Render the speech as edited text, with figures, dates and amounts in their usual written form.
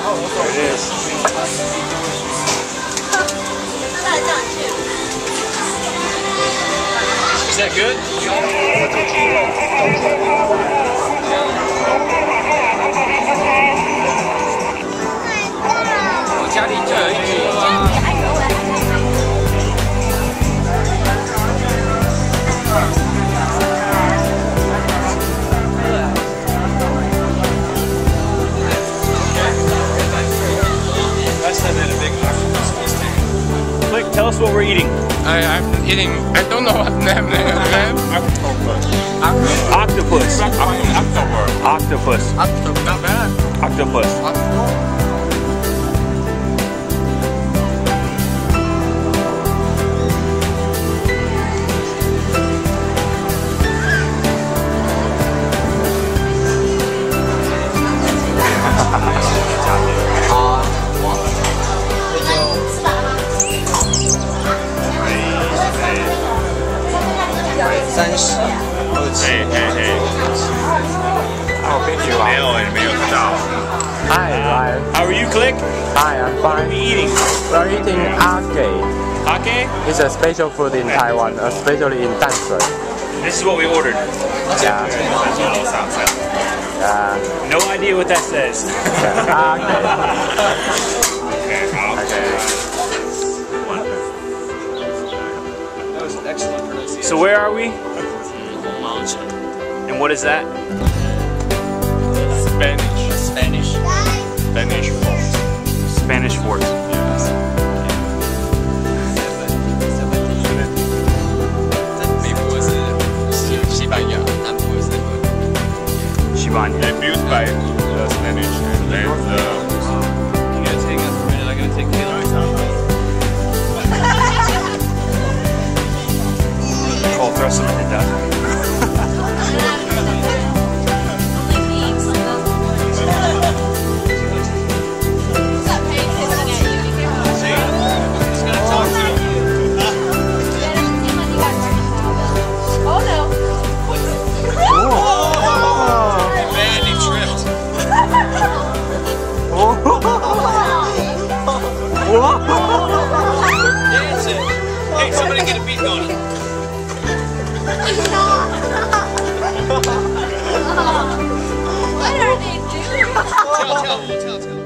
There it is. Is that good?我家里就有一只啊。Click, tell us what we're eating. I'm eating, I don't know what name. Octopus. Octopus. Not bad. Octopus. Hi, Ryan. How are you, Click? Hi, I'm What are fine. we eating? We're eating ake. Ake? It's a special food in Taiwan, especially in Danshui. This is what we ordered. Yeah. No idea what that says. That was excellent pronunciation. So where are we? Mountain. And what is that? Spanish fort. Spanish fort. Shibanya. They're built by the Spanish and then You guys hang out for a minute, I gotta take Caleb. Cole, throw some in the duck. Hey, somebody get a beat going. What are they doing? Tell.